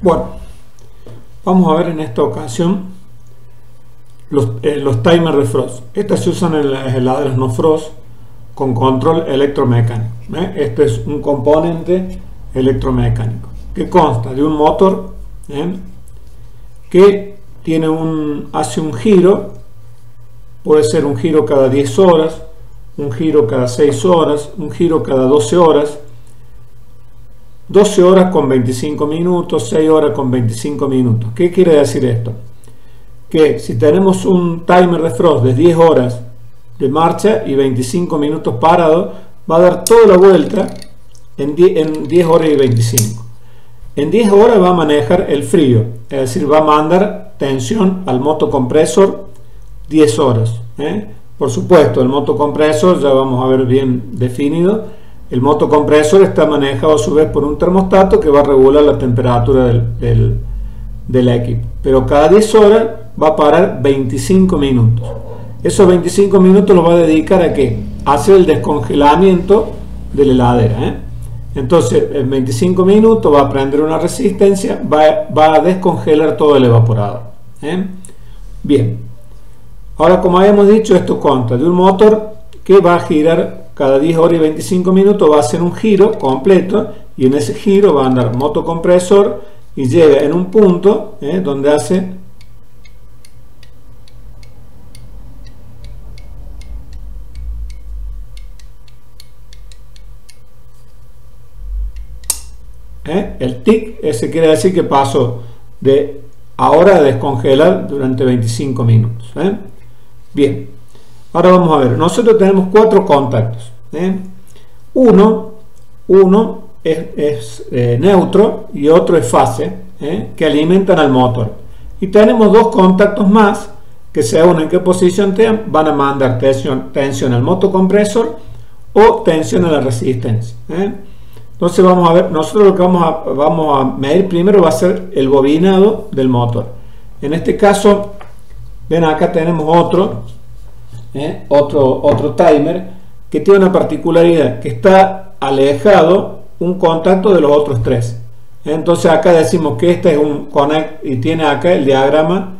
Bueno, vamos a ver en esta ocasión los timers de frost. Estas se usan en las heladeras no frost con control electromecánico. Este es un componente electromecánico que consta de un motor que tiene hace un giro. Puede ser un giro cada 10 horas, un giro cada 6 horas, un giro cada 12 horas, 12 horas con 25 minutos, 6 horas con 25 minutos. ¿Qué quiere decir esto? Que si tenemos un timer de frost de 10 horas de marcha y 25 minutos parado, va a dar toda la vuelta en 10 horas y 25. En 10 horas va a manejar el frío, es decir, va a mandar tensión al motocompresor 10 horas. Por supuesto, el motocompresor ya vamos a ver bien definido. El motocompresor está manejado a su vez por un termostato que va a regular la temperatura del equipo. Pero cada 10 horas va a parar 25 minutos. Esos 25 minutos los va a dedicar ¿a qué? A hacer el descongelamiento de la heladera. Entonces, en 25 minutos va a prender una resistencia, va a descongelar todo el evaporador. Bien. Ahora, como habíamos dicho, esto consta de un motor que va a girar cada 10 horas y 25 minutos, va a hacer un giro completo y en ese giro va a andar motocompresor y llega en un punto donde hace el tic. Ese quiere decir que pasó de ahora a descongelar durante 25 minutos. Bien, ahora vamos a ver, nosotros tenemos 4 contactos. Uno es neutro y otro es fase, que alimentan al motor. Y tenemos 2 contactos más que según en qué posición estén van a mandar tensión al motocompresor o tensión a la resistencia. Entonces vamos a ver, nosotros lo que vamos a medir primero va a ser el bobinado del motor. En este caso, ven acá tenemos otro timer que tiene una particularidad, que está alejado un contacto de los otros 3. Entonces acá decimos que este es un connect y tiene acá el diagrama,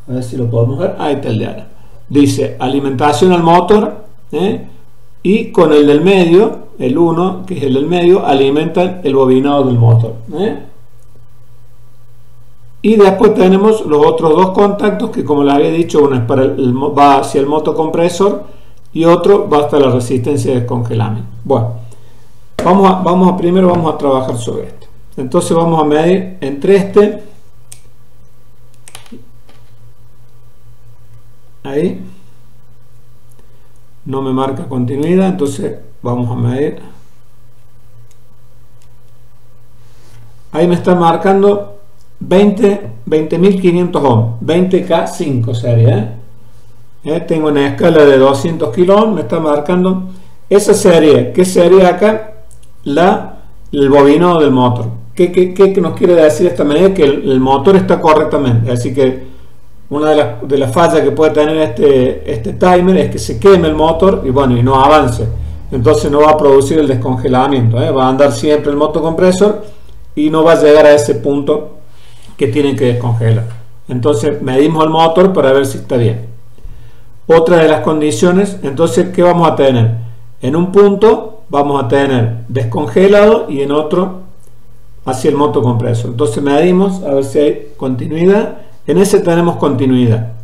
a ver si lo podemos ver, ahí está el diagrama. Dice alimentación al motor, y con el del medio, el 1, que es el del medio, alimentan el bobinado del motor. Y después tenemos los otros 2 contactos que, como les había dicho, uno es va hacia el motocompresor y otro va hasta la resistencia de descongelamiento. Bueno, primero vamos a trabajar sobre esto. Entonces vamos a medir entre este, ahí no me marca continuidad, entonces vamos a medir, ahí me está marcando 20.500 ohms, 20K5 serie. Tengo una escala de 200 kilo me está marcando esa serie. ¿Qué sería acá? El bobinado del motor. ¿Qué nos quiere decir esta medida? Que el motor está correctamente. Así que una de las fallas que puede tener este timer es que se queme el motor y bueno, y no avance. Entonces no va a producir el descongelamiento. Va a andar siempre el motocompresor y no va a llegar a ese punto que tienen que descongelar. Entonces medimos el motor para ver si está bien. Otra de las condiciones, entonces, ¿qué vamos a tener? En un punto vamos a tener descongelado y en otro hacia el motocompresor. Entonces medimos a ver si hay continuidad. En ese tenemos continuidad.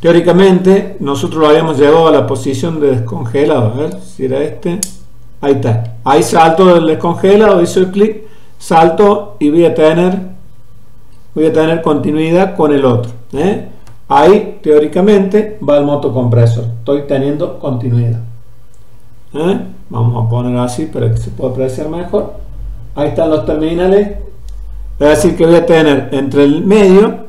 Teóricamente nosotros lo habíamos llevado a la posición de descongelado. A ver si era este. Ahí está. Ahí salto del descongelado, hizo el clic, salto y voy a tener continuidad con el otro. Ahí teóricamente va el motocompresor. Estoy teniendo continuidad. Vamos a poner así para que se pueda apreciar mejor. Ahí están los terminales. Es decir, que voy a tener entre el medio,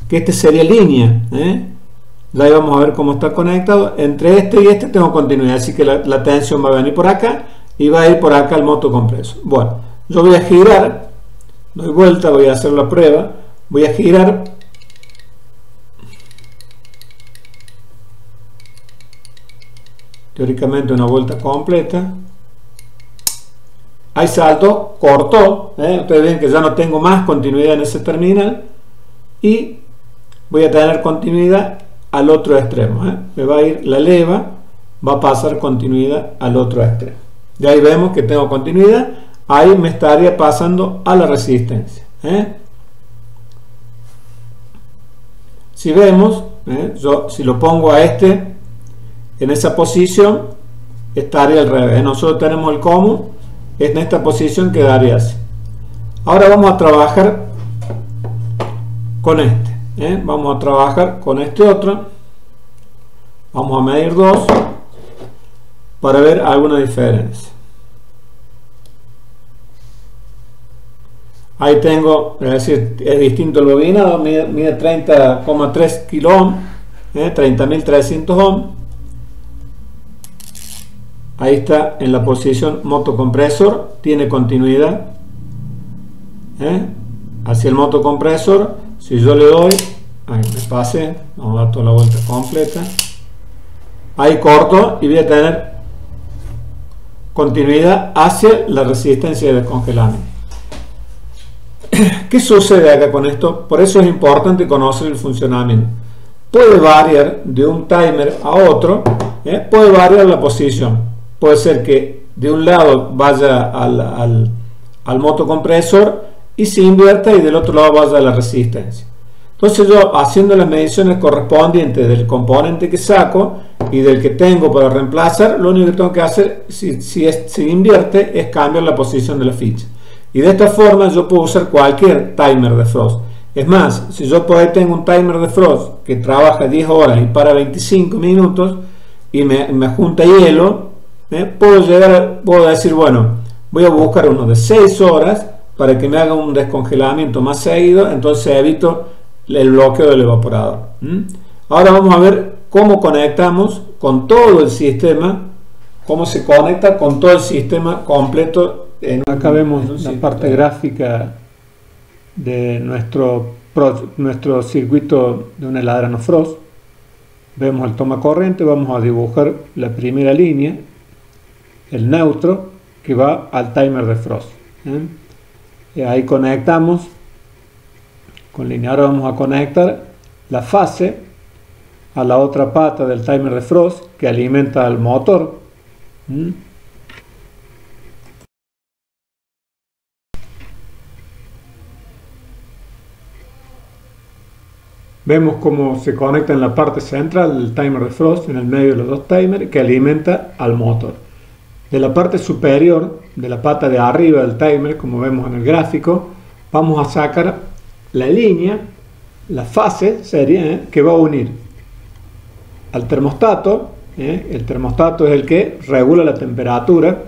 que este sería línea. Ahí vamos a ver cómo está conectado. Entre este y este tengo continuidad. Así que la tensión va a venir por acá y va a ir por acá el motocompresor. Bueno, yo voy a girar. Doy vuelta, voy a hacer la prueba. Voy a girar teóricamente una vuelta completa hay salto, cortó, ustedes ven que ya no tengo más continuidad en ese terminal y voy a tener continuidad al otro extremo, me va a ir la leva, va a pasar continuidad al otro extremo. Y ahí vemos que tengo continuidad, ahí me estaría pasando a la resistencia. Si vemos, yo si lo pongo a este en esa posición, estaría al revés. Nosotros tenemos el común, en esta posición quedaría así. Ahora vamos a trabajar con este. Vamos a trabajar con este otro. Vamos a medir 2 para ver alguna diferencia. Ahí tengo, es decir, es distinto el bobinado, mide 30,3 kilo ohm, 30.300 ohm. Ahí está en la posición motocompresor, tiene continuidad. Hacia el motocompresor, si yo le doy, ahí me pasé, vamos a dar toda la vuelta completa. Ahí corto y voy a tener continuidad hacia la resistencia de descongelamiento. ¿Qué sucede acá con esto? Por eso es importante conocer el funcionamiento. Puede variar de un timer a otro, puede variar la posición. Puede ser que de un lado vaya al motocompresor y se invierta y del otro lado vaya a la resistencia. Entonces yo, haciendo las mediciones correspondientes del componente que saco y del que tengo para reemplazar, lo único que tengo que hacer, si se invierte, es cambiar la posición de la ficha. Y de esta forma yo puedo usar cualquier timer de frost. Es más, si yo por ahí tengo un timer de frost que trabaja 10 horas y para 25 minutos y me junta hielo, puedo decir, bueno, voy a buscar uno de 6 horas para que me haga un descongelamiento más seguido, entonces evito el bloqueo del evaporador. Ahora vamos a ver cómo conectamos con todo el sistema, cómo se conecta con todo el sistema completo. Acá vemos la parte gráfica de nuestro circuito de una heladera no frost. Vemos el toma corriente, vamos a dibujar la primera línea, el neutro que va al timer de frost. Y ahí conectamos con línea. Ahora vamos a conectar la fase a la otra pata del timer de frost que alimenta al motor. Vemos cómo se conecta en la parte central del timer de frost, en el medio de los dos timers, que alimenta al motor. De la parte superior, de la pata de arriba del timer, como vemos en el gráfico, vamos a sacar la línea, la fase sería que va a unir al termostato. El termostato es el que regula la temperatura.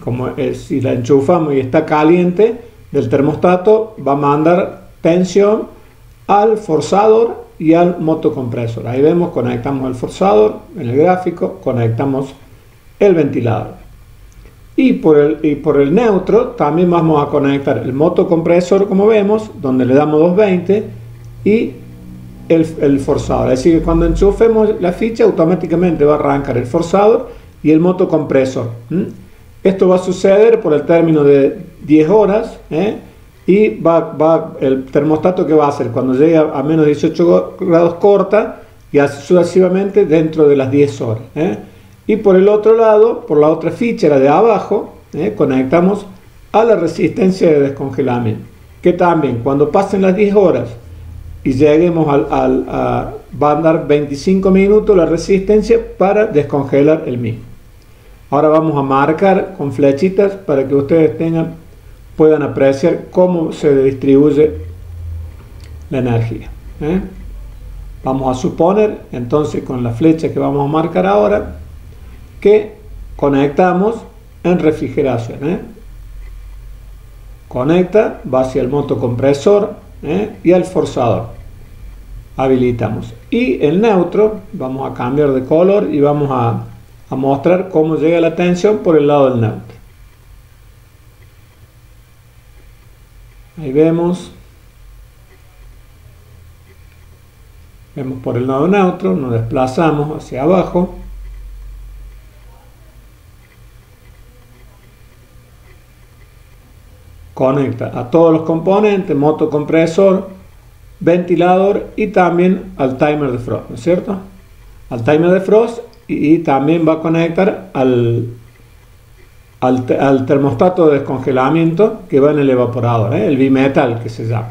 Como si la enchufamos y está caliente, del termostato va a mandar tensión al forzador y al motocompresor. Ahí vemos, conectamos el forzador en el gráfico, conectamos el ventilador y por el neutro también vamos a conectar el motocompresor, como vemos, donde le damos 220, y el forzador. Es decir, que cuando enchufemos la ficha automáticamente va a arrancar el forzador y el motocompresor. Esto va a suceder por el término de 10 horas, y el termostato, que va a hacer cuando llegue a menos 18 grados corta y así sucesivamente dentro de las 10 horas. Y por el otro lado, por la otra ficha, la de abajo, conectamos a la resistencia de descongelamiento, que también cuando pasen las 10 horas y lleguemos va a dar 25 minutos la resistencia para descongelar el mismo. Ahora vamos a marcar con flechitas para que ustedes puedan apreciar cómo se distribuye la energía. Vamos a suponer entonces, con la flecha que vamos a marcar ahora, que conectamos en refrigeración. Conecta, va hacia el motocompresor y al forzador. Habilitamos. Y el neutro, vamos a cambiar de color y vamos a mostrar cómo llega la tensión por el lado del neutro. Ahí vemos por el lado neutro, nos desplazamos hacia abajo conecta a todos los componentes, motocompresor, ventilador y también al timer de frost, ¿no es cierto? Al timer de frost y también va a conectar al termostato de descongelamiento que va en el evaporador, el bimetal que se llama.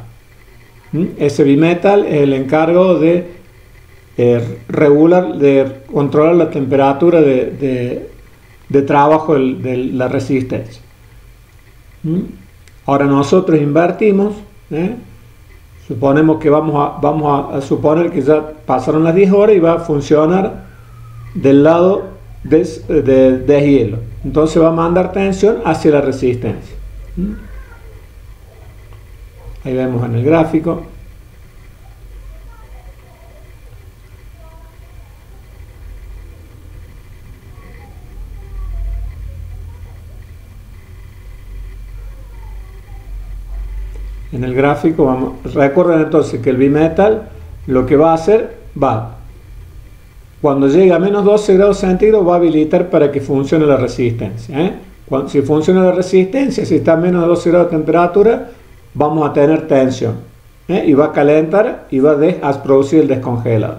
Ese bimetal es el encargo de regular, de controlar la temperatura de trabajo de la resistencia. Ahora nosotros invertimos, suponemos que vamos a suponer que ya pasaron las 10 horas y va a funcionar del lado de deshielo. Entonces va a mandar tensión hacia la resistencia. Ahí vemos en el gráfico. En el gráfico recuerden entonces que el bimetal lo que va a hacer cuando llegue a menos 12 grados centígrados va a habilitar para que funcione la resistencia. Si funciona la resistencia, si está a menos de 12 grados de temperatura, vamos a tener tensión, y va a calentar y va a producir el descongelado.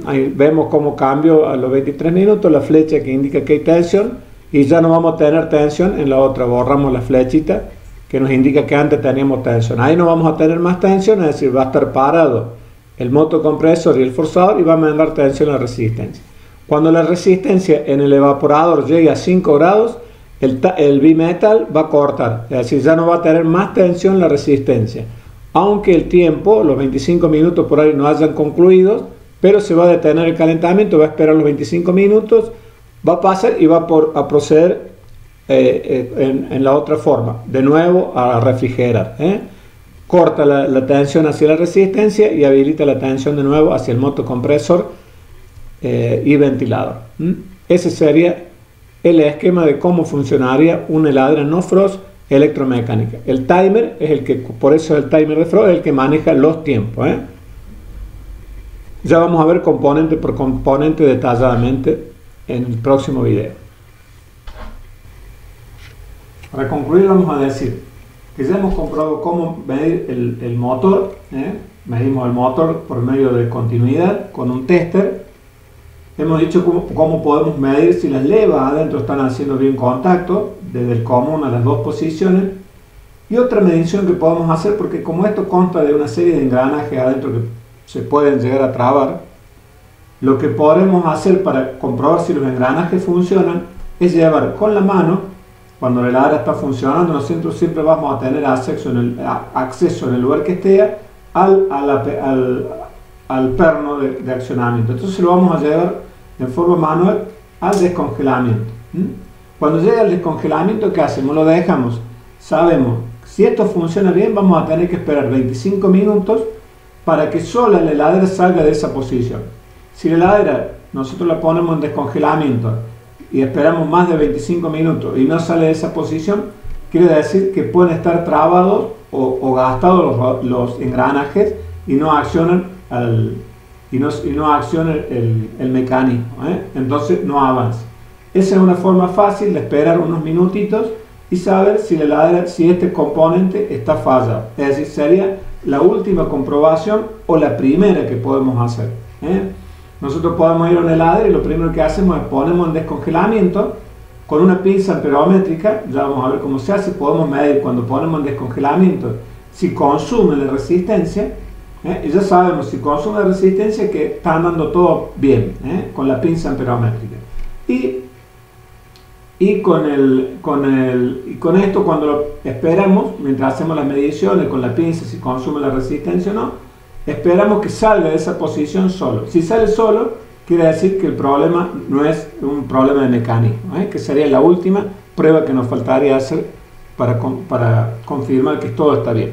Ahí vemos cómo cambio a los 23 minutos la flecha que indica que hay tensión y ya no vamos a tener tensión en la otra. Borramos la flechita que nos indica que antes teníamos tensión. Ahí no vamos a tener más tensión, es decir, va a estar parado el motocompresor y el forzador y va a mandar tensión a la resistencia. Cuando la resistencia en el evaporador llegue a 5 grados, el bimetal va a cortar, es decir, ya no va a tener más tensión la resistencia. Aunque el tiempo, los 25 minutos por ahí no hayan concluido, pero se va a detener el calentamiento, va a esperar los 25 minutos, va a pasar y va a proceder en la otra forma, de nuevo a refrigerar. Corta la tensión hacia la resistencia y habilita la tensión de nuevo hacia el motocompresor y ventilador. Ese sería el esquema de cómo funcionaría una heladera no frost electromecánica. El timer es el que, por eso el timer de frost es el que maneja los tiempos. Ya vamos a ver componente por componente detalladamente en el próximo video. Para concluir vamos a decir que ya hemos comprobado cómo medir el motor. Medimos el motor por medio de continuidad con un tester. Hemos dicho cómo podemos medir si las levas adentro están haciendo bien contacto, desde el común a las dos posiciones. Y otra medición que podemos hacer, porque como esto consta de una serie de engranajes adentro que se pueden llegar a trabar, lo que podremos hacer para comprobar si los engranajes funcionan es llevar con la mano, cuando la heladera está funcionando, nosotros siempre vamos a tener acceso en el lugar que esté al perno de accionamiento. Entonces lo vamos a llevar en forma manual al descongelamiento. Cuando llega al descongelamiento, ¿qué hacemos? Lo dejamos. Sabemos, si esto funciona bien, vamos a tener que esperar 25 minutos para que sola la heladera salga de esa posición. Si la heladera nosotros la ponemos en descongelamiento y esperamos más de 25 minutos y no sale de esa posición, quiere decir que pueden estar trabados o gastados los engranajes y no accionan el mecanismo, entonces no avanza. Esa es una forma fácil de esperar unos minutitos y saber si la heladera, si este componente está fallado. Es decir, sería la última comprobación o la primera que podemos hacer. Nosotros podemos ir a una heladera y lo primero que hacemos es ponemos en descongelamiento con una pinza amperométrica. Ya vamos a ver cómo se hace. Podemos medir cuando ponemos en descongelamiento si consume la resistencia. Y ya sabemos si consume la resistencia que está andando todo bien, con la pinza amperométrica. Y con esto, cuando lo esperamos, mientras hacemos las mediciones con la pinza, si consume la resistencia o no, esperamos que salga de esa posición solo. Si sale solo, quiere decir que el problema no es un problema de mecanismo, que sería la última prueba que nos faltaría hacer para confirmar que todo está bien.